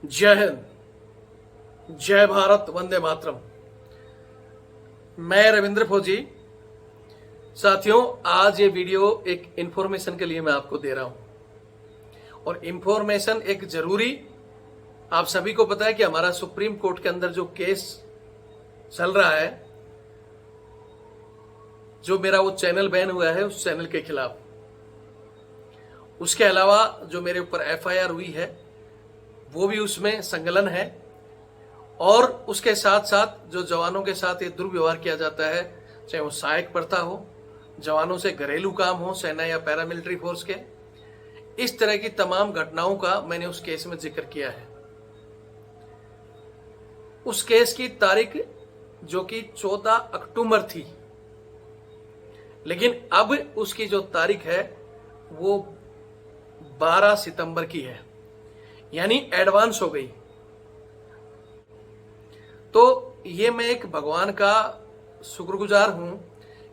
जय हिंद, जय भारत, वंदे मातरम। मैं रविंद्र फौजी। साथियों, आज ये वीडियो एक इंफॉर्मेशन के लिए मैं आपको दे रहा हूं और इंफॉर्मेशन एक जरूरी। आप सभी को पता है कि हमारा सुप्रीम कोर्ट के अंदर जो केस चल रहा है, जो मेरा वो चैनल बैन हुआ है उस चैनल के खिलाफ, उसके अलावा जो मेरे ऊपर एफआईआर हुई है वो भी उसमें संकलन है। और उसके साथ साथ जो जवानों के साथ ये दुर्व्यवहार किया जाता है, चाहे वो सहायक प्रथा हो, जवानों से घरेलू काम हो, सेना या पैरामिलिट्री फोर्स के, इस तरह की तमाम घटनाओं का मैंने उस केस में जिक्र किया है। उस केस की तारीख जो कि 14 अक्टूबर थी, लेकिन अब उसकी जो तारीख है वो 12 सितंबर की है, यानी एडवांस हो गई। तो ये मैं एक भगवान का शुक्रगुजार हूं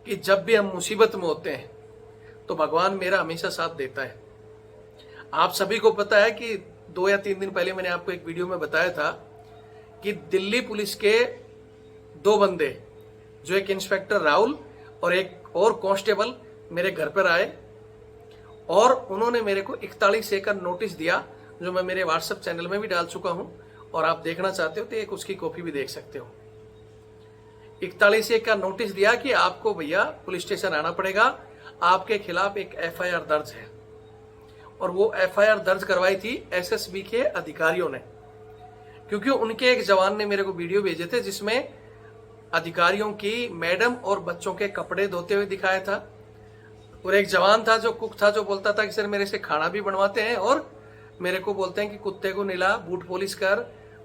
कि जब भी हम मुसीबत में होते हैं तो भगवान मेरा हमेशा साथ देता है। आप सभी को पता है कि 2 या 3 दिन पहले मैंने आपको एक वीडियो में बताया था कि दिल्ली पुलिस के 2 बंदे, जो एक इंस्पेक्टर राहुल और एक और कांस्टेबल, मेरे घर पर आए और उन्होंने मेरे को 41 ए का नोटिस दिया, जो मैं मेरे व्हाट्सएप चैनल में भी डाल चुका हूं। और आप देखना चाहते हो तो एक उसकी कॉपी भी देख सकते हो। 41 ए का नोटिस दिया कि आपको भैया पुलिस स्टेशन आना पड़ेगा, आपके खिलाफ एक एफआईआर दर्ज है। और वो एफआईआर दर्ज करवाई थी एसएसबी के अधिकारियों ने, क्योंकि उनके एक जवान ने मेरे को वीडियो भेजे थे जिसमें अधिकारियों की मैडम और बच्चों के कपड़े धोते हुए दिखाया था। और एक जवान था जो कुक था, जो बोलता था कि सर मेरे से खाना भी बनवाते हैं और मेरे को बोलते हैं कि कुत्ते को निला, बूट पॉलिश कर,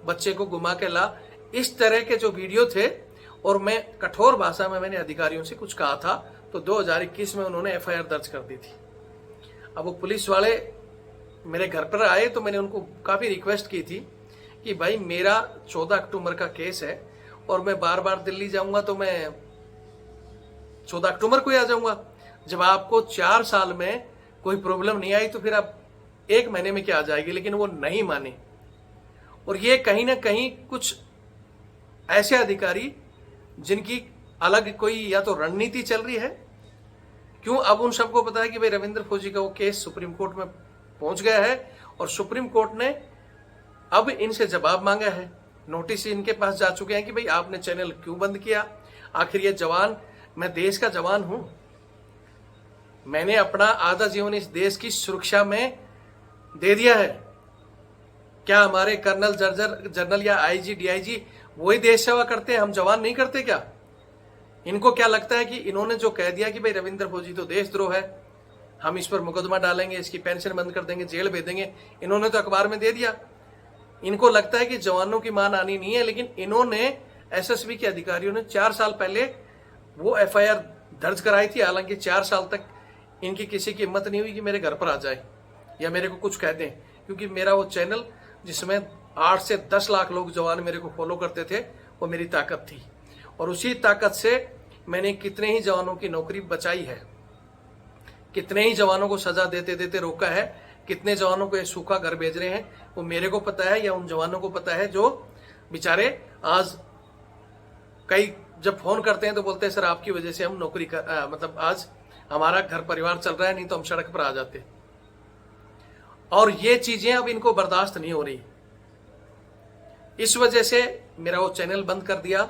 बच्चे को घुमा के ला। इस तरह के जो वीडियो थे, और मैं कठोर भाषा में मैंने अधिकारियों से कुछ कहा था, तो 2021 में उन्होंने एफआईआर दर्ज कर दी थी। अब वो पुलिस वाले मेरे घर पर आए तो मैंने उनको काफी रिक्वेस्ट की थी कि भाई मेरा 14 अक्टूबर का केस है और मैं बार बार दिल्ली जाऊंगा तो मैं 14 अक्टूबर को ही आ जाऊंगा। जब आपको 4 साल में कोई प्रॉब्लम नहीं आई तो फिर आप 1 महीने में क्या आ जाएगी। लेकिन वो नहीं माने। और ये कहीं ना कहीं कुछ ऐसे अधिकारी जिनकी अलग कोई या तो रणनीति चल रही है। क्यों? अब उन सबको पता है कि भाई रविंद्र फौजी का वो केस सुप्रीम कोर्ट में पहुंच गया है और सुप्रीम कोर्ट ने अब इनसे जवाब मांगा है। नोटिस इनके पास जा चुके हैं कि भाई आपने चैनल क्यों बंद किया। आखिर ये जवान, मैं देश का जवान हूं, मैंने अपना आधा जीवन इस देश की सुरक्षा में दे दिया है। क्या हमारे कर्नल, जनरल या आईजी, डीआईजी वही देश सेवा करते हैं, हम जवान नहीं करते क्या? इनको क्या लगता है कि इन्होंने जो कह दिया कि भाई रविंद्र फौजी तो देशद्रोह है, हम इस पर मुकदमा डालेंगे, इसकी पेंशन बंद कर देंगे, जेल भेज देंगे। इन्होंने तो अखबार में दे दिया। इनको लगता है कि जवानों की मान आनी नहीं है। लेकिन इन्होंने, एसएसबी के अधिकारियों ने 4 साल पहले वो एफआईआर दर्ज कराई थी। हालांकि 4 साल तक इनकी किसी की हिम्मत नहीं हुई कि मेरे घर पर आ जाए या मेरे को कुछ कह दें, क्योंकि मेरा वो चैनल जिसमें 8 से 10 लाख लोग जवान मेरे को फॉलो करते थे, वो मेरी ताकत थी। और उसी ताकत से मैंने कितने ही जवानों की नौकरी बचाई है, कितने ही जवानों को सजा देते देते रोका है, कितने जवानों को ये सूखा घर भेज रहे हैं, वो मेरे को पता है या उन जवानों को पता है जो बेचारे आज कई जब फोन करते हैं तो बोलते हैं सर आपकी वजह से हम नौकरी कर, मतलब आज हमारा घर परिवार चल रहा है, नहीं तो हम सड़क पर आ जाते। और ये चीजें अब इनको बर्दाश्त नहीं हो रही। इस वजह से मेरा वो चैनल बंद कर दिया।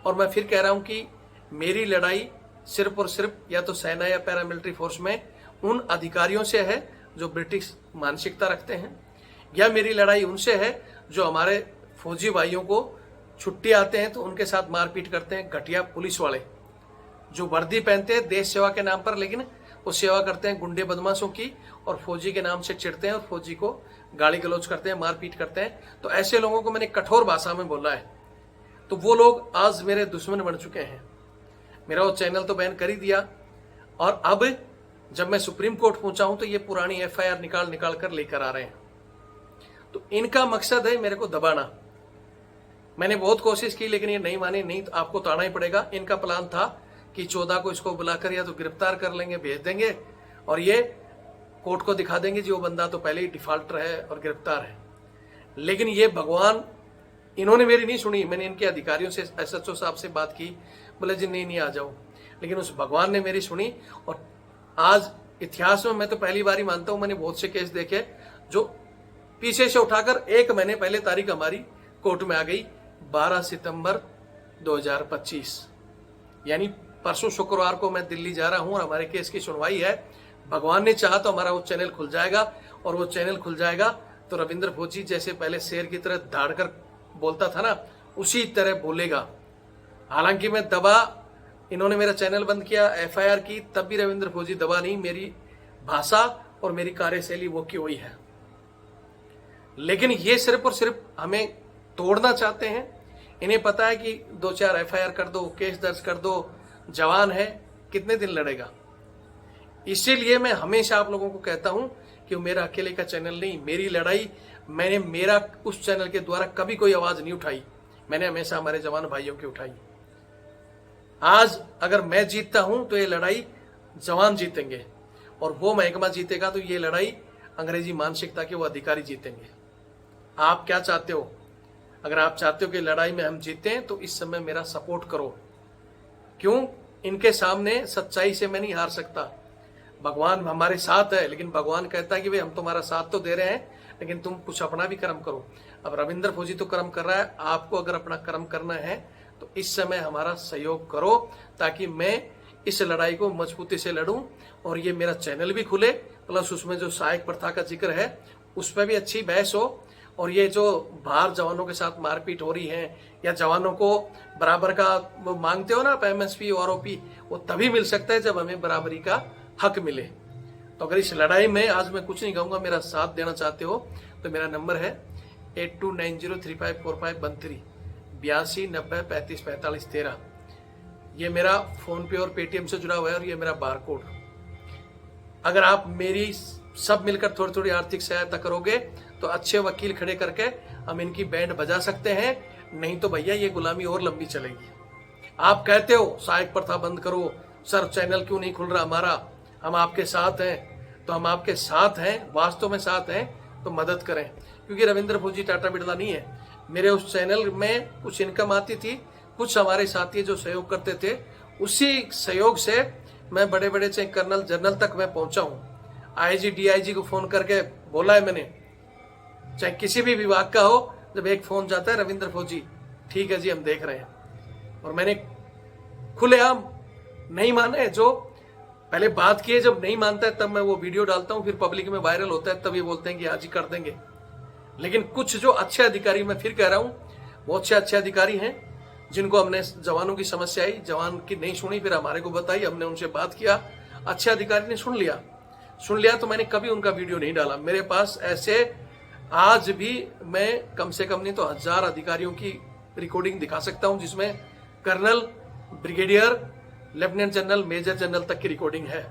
और मैं फिर कह रहा हूं कि मेरी लड़ाई सिर्फ और सिर्फ या तो सेना या पैरामिलिट्री फोर्स में उन अधिकारियों से है जो ब्रिटिश मानसिकता रखते हैं, या मेरी लड़ाई उनसे है जो हमारे फौजी भाइयों को छुट्टी आते हैं तो उनके साथ मारपीट करते हैं। घटिया पुलिस वाले जो वर्दी पहनते हैं देश सेवा के नाम पर, लेकिन वो सेवा करते हैं गुंडे बदमाशों की, और फौजी के नाम से चिढ़ते हैं और फौजी को गाली गलौज करते हैं, मारपीट करते हैं। तो ऐसे लोगों को मैंने कठोर भाषा में बोला है। तो वो लोग आज मेरे दुश्मन बन चुके हैं। मेरा वो चैनल तो बैन कर ही दिया, और अब जब मैं सुप्रीम कोर्ट पहुंचा हूं तो ये पुरानी एफआईआर निकाल कर लेकर आ रहे हैं। तो इनका मकसद है मेरे को दबाना। मैंने बहुत कोशिश की लेकिन ये नहीं माने। नहीं तो आपको तो आना ही पड़ेगा। इनका प्लान था कि 14 को इसको बुलाकर या तो गिरफ्तार कर लेंगे, भेज देंगे, और ये कोर्ट को दिखा देंगे जी वो बंदा तो पहले ही डिफॉल्टर है और गिरफ्तार है। लेकिन ये भगवान, इन्होंने मेरी नहीं सुनी। मैंने इनके अधिकारियों से, SHO साहब से बात की, बोले जी नहीं आ जाओ, लेकिन उस भगवान ने मेरी सुनी। और आज इतिहास में मैं तो पहली बार ही मानता हूं, मैंने बहुत से केस देखे जो पीछे से उठाकर 1 महीने पहले तारीख हमारी कोर्ट में आ गई, 12 सितंबर 2025, यानी परसों शुक्रवार को मैं दिल्ली जा रहा हूं और हमारे केस की सुनवाई है। भगवान ने चाहा तो हमारा वो चैनल खुल जाएगा, और वो चैनल खुल जाएगा तो रविंद्र फौजी जैसे पहले शेर की तरह दाड़ कर बोलता था ना, उसी तरह बोलेगा। हालांकि मैं दबा, इन्होंने मेरा चैनल बंद किया, FIR की, तब भी रविंद्र फौजी दबा नहीं। मेरी भाषा और मेरी कार्यशैली वो की वही है। लेकिन ये सिर्फ और सिर्फ हमें तोड़ना चाहते हैं। इन्हें पता है कि 2-4 FIR कर दो, केस दर्ज कर दो, जवान है, कितने दिन लड़ेगा। इसीलिए मैं हमेशा आप लोगों को कहता हूं कि वो मेरा अकेले का चैनल नहीं, मेरी लड़ाई, मैंने मेरा उस चैनल के द्वारा कभी कोई आवाज नहीं उठाई, मैंने हमेशा हमारे जवान भाइयों की उठाई। आज अगर मैं जीतता हूं तो ये लड़ाई जवान जीतेंगे, और वो महकमा जीतेगा तो ये लड़ाई अंग्रेजी मानसिकता के वो अधिकारी जीतेंगे। आप क्या चाहते हो? अगर आप चाहते हो कि लड़ाई में हम जीतें तो इस समय मेरा सपोर्ट करो। क्यों? इनके सामने सच्चाई से मैं नहीं हार सकता। भगवान हमारे साथ है, लेकिन भगवान कहता है कि भाई हम तुम्हारा साथ तो दे रहे हैं, लेकिन तुम कुछ अपना भी कर्म करो। अब रविंद्र फौजी तो कर्म कर रहा है, आपको अगर अपना कर्म करना है तो इस समय हमारा सहयोग करो, ताकि मैं इस लड़ाई को मजबूती से लड़ूं और ये मेरा चैनल भी खुले, प्लस उसमें जो सहायक प्रथा का जिक्र है उस पर भी अच्छी बहस हो, और ये जो बाहर जवानों के साथ मारपीट हो रही है या जवानों को बराबर का वो मांगते हो ना आप, MSP OROP, वो तभी मिल सकता है जब हमें बराबरी का हक मिले। तो अगर इस लड़ाई में आज मैं कुछ नहीं कहूंगा, मेरा साथ देना चाहते हो तो मेरा नंबर है 8290354513, 8290354513। ये मेरा फोन पे और पेटीएम से जुड़ा हुआ है, और ये मेरा बारकोड। अगर आप मेरी सब मिलकर थोड़ी थोड़ी आर्थिक सहायता करोगे तो अच्छे वकील खड़े करके हम इनकी बैंड बजा सकते हैं, नहीं तो भैया ये गुलामी और लंबी चलेगी। आप कहते हो सहायक प्रथा बंद करो, सर चैनल क्यों नहीं खुल रहा हमारा, हम आपके साथ हैं, तो हम आपके साथ हैं, वास्तव में साथ हैं, तो मदद करें। क्योंकि रविंद्र फौजी टाटा बिरला नहीं है। मेरे उस चैनल में कुछ इनकम आती थी, कुछ हमारे साथी जो सहयोग करते थे, उसी सहयोग से मैं बड़े बड़े चाहे कर्नल जनरल तक मैं पहुंचा हूं। IG DIG को फोन करके बोला है मैंने, चाहे किसी भी विभाग का हो, जब एक फोन जाता है रविंद्र फौजी ठीक है जी हम देख रहे हैं। और मैंने खुलेआम, नहीं माने जो पहले बात की है, जब नहीं मानता है तब मैं वो वीडियो डालता हूं, फिर पब्लिक में वायरल होता है, तब ये बोलते हैं कि आज ही कर देंगे। लेकिन कुछ जो अच्छे अधिकारी, मैं फिर कह रहा हूं, वो अच्छे अधिकारी हैं जिनको हमने जवानों की समस्या आई, जवान की नहीं सुनी, फिर हमारे को बताई, हमने उनसे बात किया, अच्छे अधिकारी ने सुन लिया तो मैंने कभी उनका वीडियो नहीं डाला। मेरे पास ऐसे आज भी मैं कम से कम नहीं तो 1000 अधिकारियों की रिकॉर्डिंग दिखा सकता हूं, जिसमें colonel, brigadier, lieutenant general, major general तक की रिकॉर्डिंग है।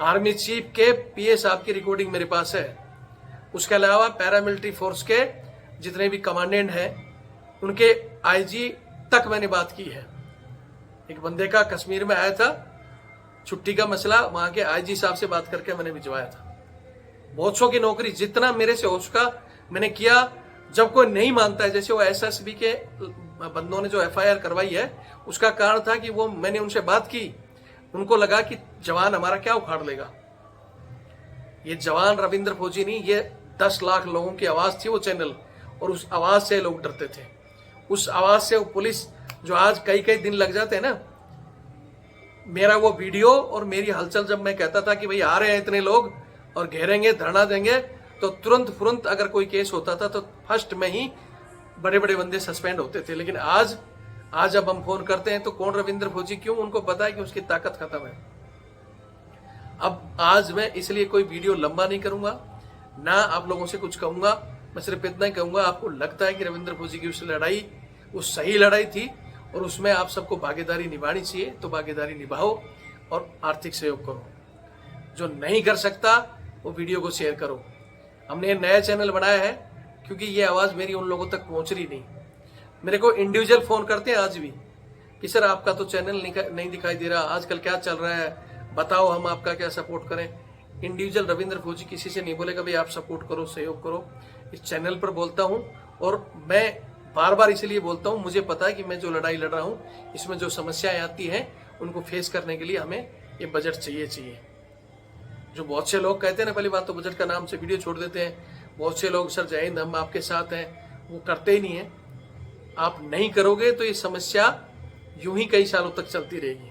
आर्मी चीफ के PA साहब की रिकॉर्डिंग मेरे पास है। उसके अलावा पैरामिलिट्री फोर्स के जितने भी कमांडेंट हैं उनके IG तक मैंने बात की है। एक बंदे का कश्मीर में आया था, छुट्टी का मसला, वहां के IG साहब से बात करके मैंने भिजवाया था। बहुत सौ की नौकरी, जितना मेरे से हो उसका मैंने किया। जब कोई नहीं मानता है, जैसे वो SSB के बंदों ने जो FIR करवाई है, उसका कारण था कि वो मैंने उनसे बात की, उनको लगा कि जवान हमारा क्या उखाड़ लेगा। ये जवान रविंद्र फौजी नहीं, ये 10 लाख लोगों की आवाज थी वो चैनल, और उस आवाज से लोग डरते थे। उस आवाज से वो पुलिस, जो आज कई कई दिन लग जाते हैं ना, मेरा वो वीडियो और मेरी हलचल जब मैं कहता था कि भाई आ रहे हैं इतने लोग और घेरेंगे, धरना देंगे, तो तुरंत अगर कोई केस होता था तो फर्स्ट में ही बड़े बड़े बंदे सस्पेंड होते थे। लेकिन आज जब हम फोन करते हैं तो कौन रविंद्र फौजी, क्यों? उनको पता है कि उसकी ताकत खत्म है। अब आज मैं इसलिए कोई वीडियो लंबा नहीं करूंगा, ना आप लोगों से कुछ कहूंगा, मैं सिर्फ इतना ही कहूंगा, आपको लगता है कि रविंद्र फौजी की उस लड़ाई वो सही लड़ाई थी और उसमें आप सबको भागीदारी निभानी चाहिए, तो भागीदारी निभाओ और आर्थिक सहयोग करो। जो नहीं कर सकता वो वीडियो को शेयर करो। हमने नया चैनल बनाया है क्योंकि ये आवाज मेरी उन लोगों तक पहुंच रही नहीं। मेरे को इंडिविजुअल फोन करते हैं आज भी कि सर आपका तो चैनल नहीं दिखाई दे रहा, आजकल क्या चल रहा है, बताओ हम आपका क्या सपोर्ट करें। इंडिविजुअल रविंद्र फौजी किसी से नहीं बोलेगा भाई आप सपोर्ट करो, सहयोग करो। इस चैनल पर बोलता हूं और मैं बार बार इसलिए बोलता हूं, मुझे पता है कि मैं जो लड़ाई लड़ रहा हूं इसमें जो समस्याएं आती हैं उनको फेस करने के लिए हमें ये बजट चाहिए। जो बहुत से लोग कहते हैं ना, पहली बात तो बजट का नाम से वीडियो छोड़ देते हैं। बहुत से लोग सर जय हिंद हम आपके साथ हैं, वो करते ही नहीं है। आप नहीं करोगे तो ये समस्या यूं ही कई सालों तक चलती रहेगी।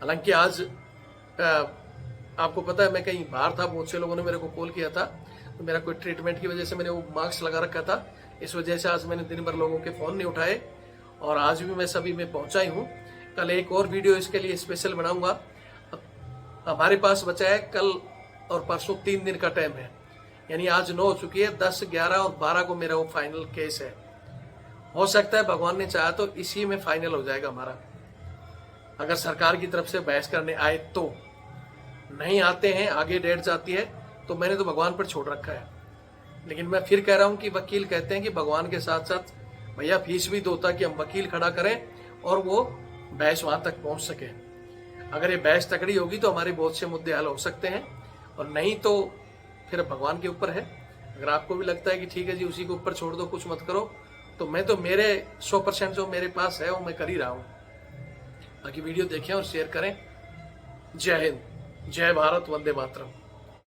हालांकि आज आपको पता है मैं कहीं बाहर था, बहुत से लोगों ने मेरे को कॉल किया था, तो मेरा कोई ट्रीटमेंट की वजह से मैंने वो मास्क लगा रखा था, इस वजह से आज मैंने दिन भर लोगों के फोन नहीं उठाए और आज भी मैं सभी में पहुंचा ही हूँ। कल एक और वीडियो इसके लिए स्पेशल बनाऊंगा। हमारे पास बचा है कल और परसों 3 दिन का टाइम है, यानी आज 9 हो चुकी है, 10, 11 और 12 को मेरा वो फाइनल केस है। हो सकता है भगवान ने चाहा तो इसी में फाइनल हो जाएगा हमारा, अगर सरकार की तरफ से बहस करने आए तो। नहीं आते हैं, आगे डेट जाती है, तो मैंने तो भगवान पर छोड़ रखा है। लेकिन मैं फिर कह रहा हूं कि वकील कहते हैं कि भगवान के साथ साथ भैया फीस भी दो ताकि हम वकील खड़ा करें और वो बहस वहां तक पहुंच सके। अगर ये बहस तकड़ी होगी तो हमारे बहुत से मुद्दे हल हो सकते हैं, और नहीं तो फिर भगवान के ऊपर है। अगर आपको भी लगता है कि ठीक है जी उसी के ऊपर छोड़ दो, कुछ मत करो, तो मैं तो मेरे 100% जो मेरे पास है वो मैं कर ही रहा हूं। बाकी वीडियो देखें और शेयर करें। जय हिंद, जय भारत, वंदे मातरम।